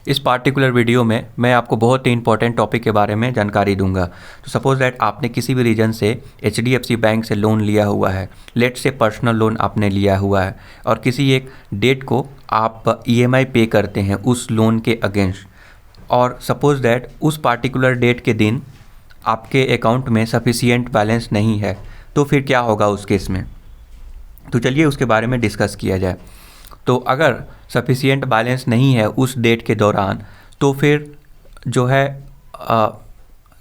इस particular video में मैं आपको बहुत ही इंपॉर्टेंट टॉपिक के बारे में जानकारी दूंगा। तो सपोज़ दैट आपने किसी भी रीजन से HDFC बैंक से लोन लिया हुआ है, लेट से पर्सनल लोन आपने लिया हुआ है और किसी एक डेट को आप EMI पे करते हैं उस लोन के अगेंस्ट, और सपोज़ दैट उस पार्टिकुलर डेट के दिन आपके अकाउंट में सफिशिएंट बैलेंस नहीं है, तो फिर क्या होगा उस केस में। तो चलिए उसके बारे में डिस्कस किया जाए। तो अगर सफिशिएंट बैलेंस नहीं है उस डेट के दौरान, तो फिर जो है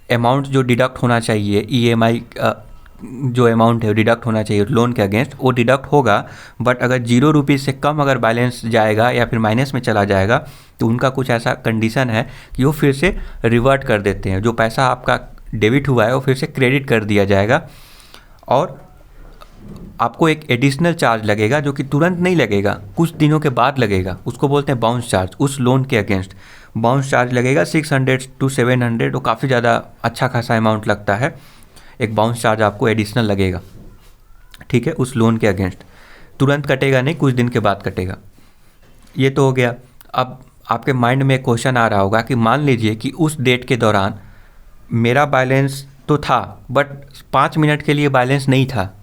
अमाउंट जो डिडक्ट होना चाहिए, EMI जो अमाउंट है डिडक्ट होना चाहिए लोन के अगेंस्ट, वो डिडक्ट होगा। बट अगर 0 रुपीज़ से कम अगर बैलेंस जाएगा या फिर माइनस में चला जाएगा, तो उनका कुछ ऐसा कंडीशन है कि वो फिर से रिवर्ट कर देते हैं। जो पैसा आपका डेबिट हुआ है वो फिर से क्रेडिट कर दिया जाएगा और आपको एक एडिशनल चार्ज लगेगा, जो कि तुरंत नहीं लगेगा, कुछ दिनों के बाद लगेगा। उसको बोलते हैं बाउंस चार्ज। उस लोन के अगेंस्ट बाउंस चार्ज लगेगा 600 to 700, वो काफ़ी ज़्यादा अच्छा खासा अमाउंट लगता है। एक बाउंस चार्ज आपको एडिशनल लगेगा, ठीक है, उस लोन के अगेंस्ट। तुरंत कटेगा नहीं, कुछ दिन के बाद कटेगा। ये तो हो गया। अब आपके माइंड में एक क्वेश्चन आ रहा होगा कि मान लीजिए कि उस डेट के दौरान मेरा बैलेंस तो था, बट 5 मिनट के लिए बैलेंस नहीं था।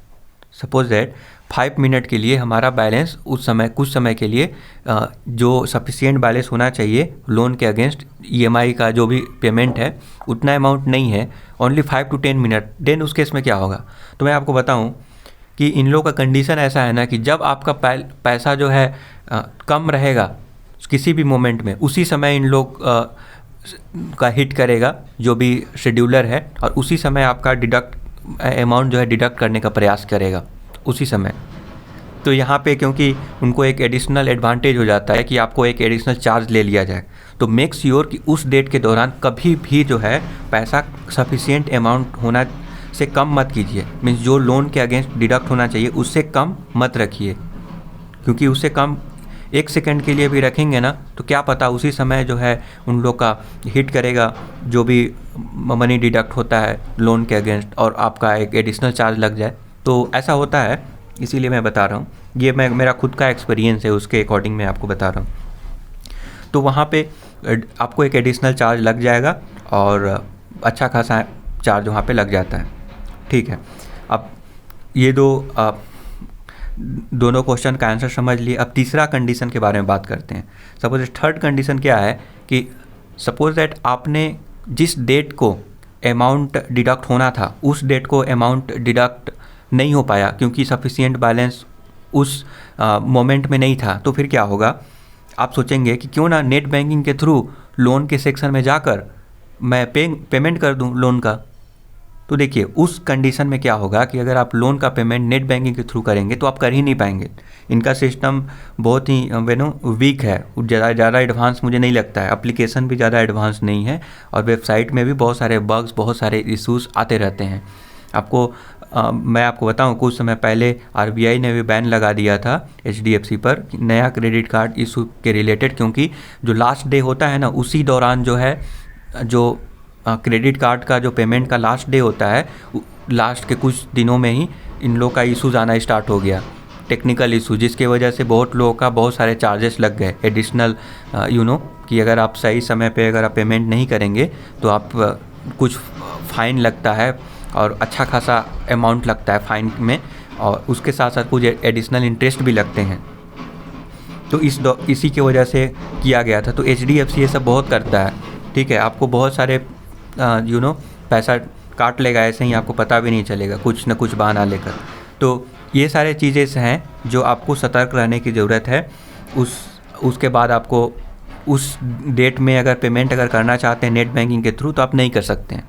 सपोज दैट 5 मिनट के लिए हमारा बैलेंस उस समय, कुछ समय के लिए जो सफिशिएंट बैलेंस होना चाहिए लोन के अगेंस्ट, EMI का जो भी पेमेंट है उतना अमाउंट नहीं है, ओनली 5 to 10 मिनट। देन उस केस में क्या होगा, तो मैं आपको बताऊं कि इन लोगों का कंडीशन ऐसा है ना कि जब आपका पैसा जो है कम रहेगा किसी भी मोमेंट में, उसी समय इन लोग का हिट करेगा जो भी शेड्यूलर है, और उसी समय आपका डिडक्ट अमाउंट जो है डिडक्ट करने का प्रयास करेगा उसी समय। तो यहाँ पे क्योंकि उनको एक एडिशनल एडवांटेज हो जाता है कि आपको एक एडिशनल चार्ज ले लिया जाए, तो मेक श्योर कि उस डेट के दौरान कभी भी जो है पैसा सफिशिएंट अमाउंट होना से कम मत कीजिए। मीन्स जो लोन के अगेंस्ट डिडक्ट होना चाहिए उससे कम मत रखिए, क्योंकि उससे कम 1 सेकंड के लिए भी रखेंगे ना, तो क्या पता उसी समय जो है उन लोग का हिट करेगा जो भी मनी डिडक्ट होता है लोन के अगेंस्ट, और आपका एक एडिशनल चार्ज लग जाए। तो ऐसा होता है, इसीलिए मैं बता रहा हूँ। ये मेरा खुद का एक्सपीरियंस है, उसके अकॉर्डिंग मैं आपको बता रहा हूँ। तो वहाँ पे आपको एक एडिशनल चार्ज लग जाएगा और अच्छा खासा चार्ज वहाँ पे लग जाता है, ठीक है। अब ये दोनों क्वेश्चन का आंसर समझ लिए। अब तीसरा कंडीशन के बारे में बात करते हैं। सपोज थर्ड कंडीशन क्या है कि सपोज दैट आपने जिस डेट को अमाउंट डिडक्ट होना था उस डेट को अमाउंट डिडक्ट नहीं हो पाया क्योंकि सफिशिएंट बैलेंस उस मोमेंट में नहीं था। तो फिर क्या होगा, आप सोचेंगे कि क्यों ना नेट बैंकिंग के थ्रू लोन के सेक्शन में जाकर मैं पेमेंट कर दूं लोन का। तो देखिए उस कंडीशन में क्या होगा कि अगर आप लोन का पेमेंट नेट बैंकिंग के थ्रू करेंगे तो आप कर ही नहीं पाएंगे। इनका सिस्टम बहुत ही वीक है, ज़्यादा एडवांस मुझे नहीं लगता है। एप्लीकेशन भी ज़्यादा एडवांस नहीं है और वेबसाइट में भी बहुत सारे बग्स, बहुत सारे इश्यूज़ आते रहते हैं। मैं आपको बताऊं, कुछ समय पहले RBI ने भी बैन लगा दिया था HDFC पर नया क्रेडिट कार्ड इशू के रिलेटेड, क्योंकि जो लास्ट डे होता है ना उसी दौरान जो है जो क्रेडिट कार्ड का जो पेमेंट का लास्ट डे होता है, लास्ट के कुछ दिनों में ही इन लोग का इशूज़ आना स्टार्ट हो गया, टेक्निकल इशू, जिसके वजह से बहुत लोगों का बहुत सारे चार्जेस लग गए एडिशनल। कि अगर आप सही समय पे अगर आप पेमेंट नहीं करेंगे तो आप कुछ फ़ाइन लगता है और अच्छा खासा अमाउंट लगता है फ़ाइन में, और उसके साथ साथ कुछ एडिशनल इंटरेस्ट भी लगते हैं। तो इसी की वजह से किया गया था। तो HDFC ये सब बहुत करता है, ठीक है। आपको बहुत सारे पैसा काट लेगा, ऐसे ही आपको पता भी नहीं चलेगा, कुछ न कुछ बहाना लेकर। तो ये सारे चीज़ें हैं जो आपको सतर्क रहने की ज़रूरत है। उसके बाद आपको उस डेट में अगर पेमेंट अगर करना चाहते हैं नेट बैंकिंग के थ्रू तो आप नहीं कर सकते हैं,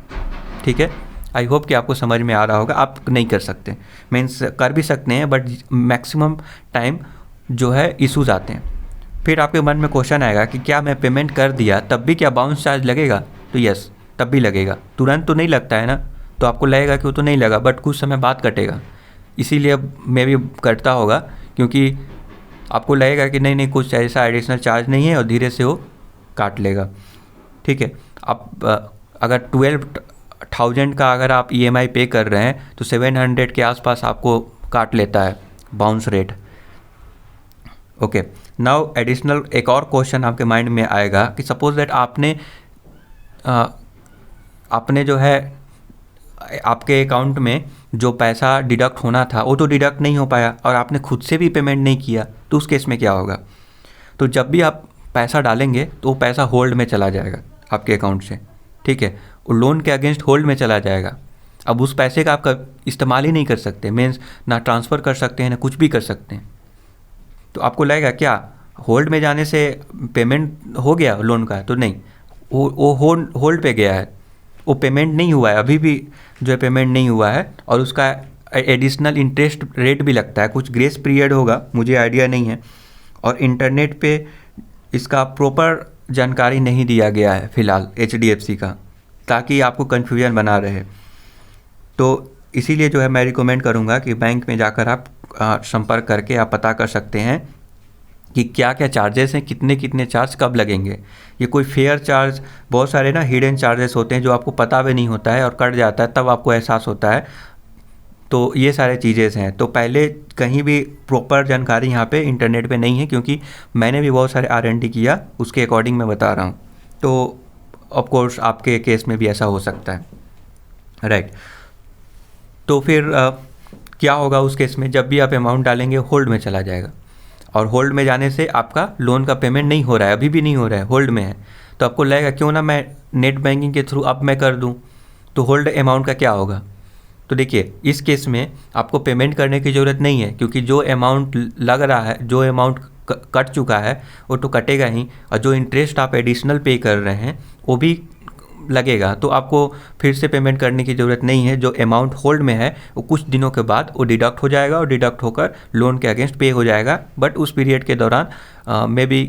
ठीक है। आई होप कि आपको समझ में आ रहा होगा। आप नहीं कर सकते, मीन्स कर भी सकते हैं बट मैक्सिमम टाइम जो है इशूज़ आते हैं। फिर आपके मन में क्वेश्चन आएगा कि क्या मैं पेमेंट कर दिया तब भी क्या बाउंस चार्ज लगेगा? तो यस, तब भी लगेगा। तुरंत तो नहीं लगता है ना, तो आपको लगेगा कि वो तो नहीं लगा, बट कुछ समय बाद कटेगा। इसीलिए अब मैं भी करता होगा, क्योंकि आपको लगेगा कि नहीं कुछ ऐसा एडिशनल चार्ज नहीं है, और धीरे से वो काट लेगा, ठीक है। आप अगर 12,000 का अगर आप EMI पे कर रहे हैं तो 700 के आसपास आपको काट लेता है bounce rate, okay. Now additional एक और क्वेश्चन आपके माइंड में आएगा कि सपोज दैट आपने जो है आपके अकाउंट में जो पैसा डिडक्ट होना था वो तो डिडक्ट नहीं हो पाया और आपने खुद से भी पेमेंट नहीं किया, तो उस केस में क्या होगा? तो जब भी आप पैसा डालेंगे तो वो पैसा होल्ड में चला जाएगा आपके अकाउंट से, ठीक है, वो लोन के अगेंस्ट होल्ड में चला जाएगा। अब उस पैसे का आप इस्तेमाल ही नहीं कर सकते, मीन्स ना ट्रांसफ़र कर सकते हैं ना कुछ भी कर सकते हैं। तो आपको लगेगा क्या होल्ड में जाने से पेमेंट हो गया लोन का? तो नहीं, वो होल्ड पे गया है, वो पेमेंट नहीं हुआ है, अभी भी जो है पेमेंट नहीं हुआ है और उसका एडिशनल इंटरेस्ट रेट भी लगता है, कुछ ग्रेस पीरियड होगा, मुझे आइडिया नहीं है। और इंटरनेट पे इसका प्रॉपर जानकारी नहीं दिया गया है फ़िलहाल HDFC का, ताकि आपको कन्फ्यूजन बना रहे। तो इसीलिए जो है मैं रिकमेंड करूँगा कि बैंक में जाकर आप संपर्क करके आप पता कर सकते हैं कि क्या क्या चार्जेस हैं, कितने कितने चार्ज कब लगेंगे। ये कोई फेयर चार्ज, बहुत सारे ना हिडन चार्जेस होते हैं जो आपको पता भी नहीं होता है और कट जाता है, तब आपको एहसास होता है। तो ये सारे चीज़ें हैं। तो पहले कहीं भी प्रॉपर जानकारी यहाँ पे इंटरनेट पे नहीं है, क्योंकि मैंने भी बहुत सारे R&D किया, उसके अकॉर्डिंग मैं बता रहा हूँ। तो ऑफ कोर्स आपके केस में भी ऐसा हो सकता है, राइट। तो फिर क्या होगा उस केस में? जब भी आप अमाउंट डालेंगे होल्ड में चला जाएगा, और होल्ड में जाने से आपका लोन का पेमेंट नहीं हो रहा है, अभी भी नहीं हो रहा है, होल्ड में है। तो आपको लगेगा क्यों ना मैं नेट बैंकिंग के थ्रू अब मैं कर दूं, तो होल्ड अमाउंट का क्या होगा? तो देखिए, इस केस में आपको पेमेंट करने की ज़रूरत नहीं है, क्योंकि जो अमाउंट लग रहा है, जो अमाउंट कट चुका है वो तो कटेगा ही, और जो इंटरेस्ट आप एडिशनल पे कर रहे हैं वो भी लगेगा। तो आपको फिर से पेमेंट करने की ज़रूरत नहीं है। जो अमाउंट होल्ड में है वो कुछ दिनों के बाद वो डिडक्ट हो जाएगा, और डिडक्ट होकर लोन के अगेंस्ट पे हो जाएगा। बट उस पीरियड के दौरान मे बी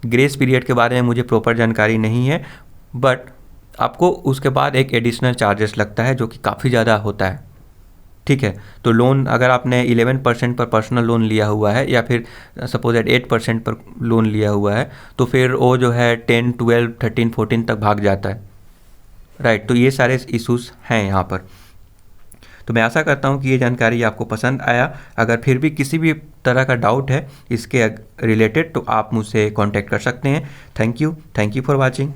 ग्रेस पीरियड के बारे में मुझे प्रॉपर जानकारी नहीं है, बट आपको उसके बाद एक एडिशनल चार्जेस लगता है जो कि काफ़ी ज़्यादा होता है, ठीक है। तो लोन अगर आपने 11% पर पर्सनल लोन लिया हुआ है, या फिर सपोज एट 8% पर लोन लिया हुआ है, तो फिर वो जो है 10, 12, 13, 14 तक भाग जाता है, राइट। तो ये सारे इश्यूज़ हैं यहाँ पर। तो मैं आशा करता हूँ कि ये जानकारी आपको पसंद आया। अगर फिर भी किसी भी तरह का डाउट है इसके रिलेटेड, तो आप मुझसे कांटेक्ट कर सकते हैं। Thank you for watching.